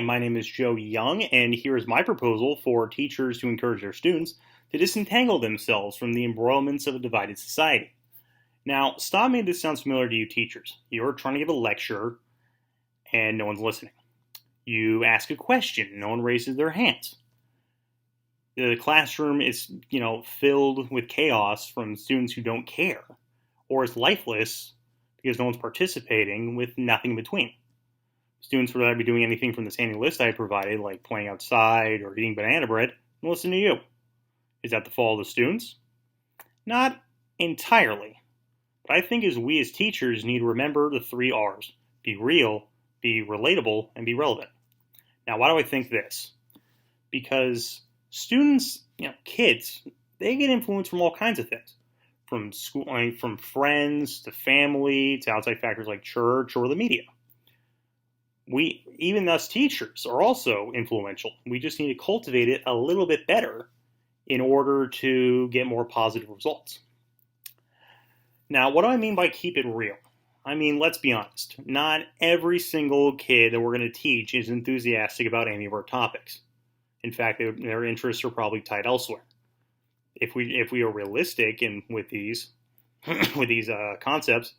my name is Joe Young, and here is my proposal for teachers to encourage their students to disentangle themselves from the embroilments of a divided society. Now, stop me if this sounds familiar to you teachers. You're trying to give a lecture, and no one's listening. You ask a question, no one raises their hands. The classroom is, filled with chaos from students who don't care, or it's lifeless because no one's participating with nothing in between. Students would either be doing anything from the standing list I provided, like playing outside or eating banana bread, and listen to you. Is that the fault of the students? Not entirely. But I think we as teachers need to remember the 3 R's. Be real, be relatable, and be relevant. Now, why do I think this? Because students, kids, they get influenced from all kinds of things. From school, from friends to family to outside factors like church or the media. Even us teachers, are also influential. We just need to cultivate it a little bit better in order to get more positive results. Now, what do I mean by keep it real? I mean, let's be honest. Not every single kid that we're going to teach is enthusiastic about any of our topics. In fact, their interests are probably tied elsewhere. If we are realistic with these concepts,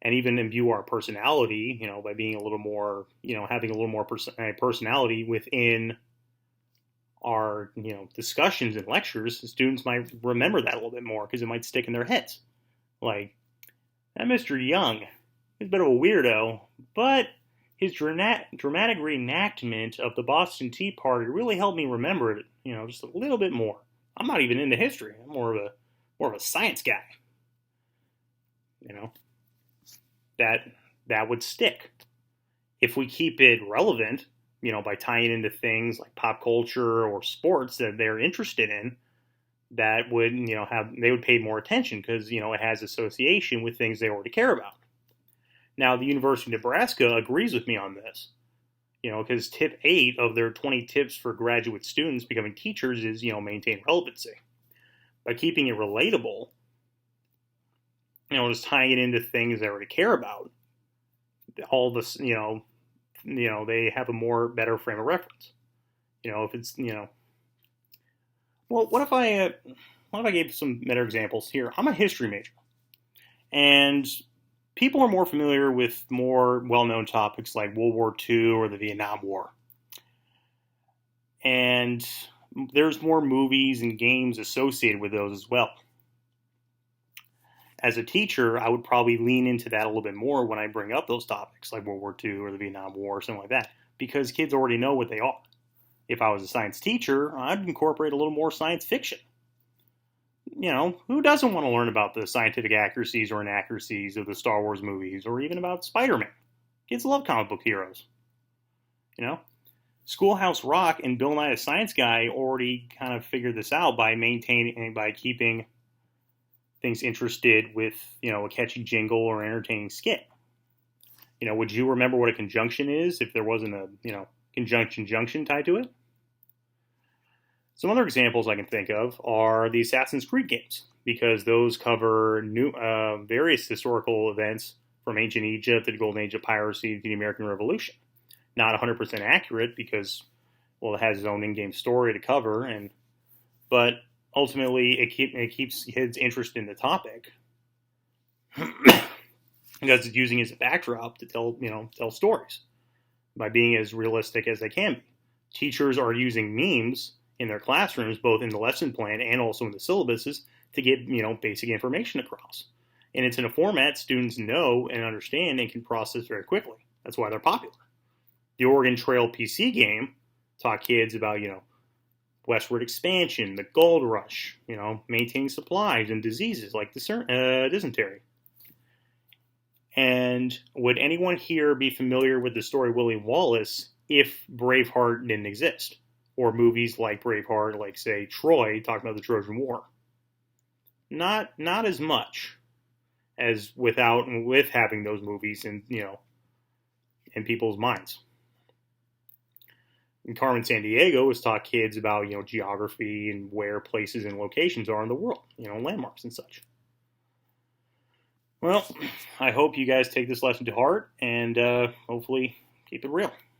and even imbue our personality, by being a little more, having a little more personality within our, discussions and lectures, students might remember that a little bit more because it might stick in their heads. Like, that Mr. Young is a bit of a weirdo, but his dramatic reenactment of the Boston Tea Party really helped me remember it, just a little bit more. I'm not even into history. I'm more of a science guy. That would stick. If we keep it relevant, by tying it into things like pop culture or sports that they're interested in, that would, they would pay more attention because, it has association with things they already care about. Now, the University of Nebraska agrees with me on this, because tip 8 of their 20 tips for graduate students becoming teachers is, maintain relevancy. By keeping it relatable, just tying it into things they already care about, all this, they have a better frame of reference. If it's, well, what if I gave some better examples here? I'm a history major, and people are more familiar with more well-known topics like World War II or the Vietnam War. And there's more movies and games associated with those as well. As a teacher, I would probably lean into that a little bit more when I bring up those topics like World War II or the Vietnam War or something like that, because kids already know what they are. If I was a science teacher, I'd incorporate a little more science fiction. Who doesn't want to learn about the scientific accuracies or inaccuracies of the Star Wars movies or even about Spider-Man? Kids love comic book heroes. Schoolhouse Rock and Bill Nye the Science Guy already kind of figured this out by keeping things interested with, a catchy jingle or entertaining skit. Would you remember what a conjunction is if there wasn't a, conjunction junction tied to it? Some other examples I can think of are the Assassin's Creed games, because those cover various historical events from ancient Egypt to the Golden Age of piracy to the American Revolution. Not 100% accurate because, it has its own in-game story to cover, but ultimately it keeps kids interested in the topic because it's using it as a backdrop to tell stories by being as realistic as they can be. Teachers are using memes in their classrooms, both in the lesson plan and also in the syllabuses, to get basic information across. And it's in a format students know and understand and can process very quickly. That's why they're popular. The Oregon Trail PC game taught kids about, westward expansion, the gold rush, maintaining supplies and diseases like dysentery. And would anyone here be familiar with the story William Wallace if Braveheart didn't exist? Or movies like Braveheart, like, say, Troy, talking about the Trojan War? Not as much as with having those movies in people's minds. And Carmen Sandiego has taught kids about, geography and where places and locations are in the world, landmarks and such. Well, I hope you guys take this lesson to heart and hopefully keep it real.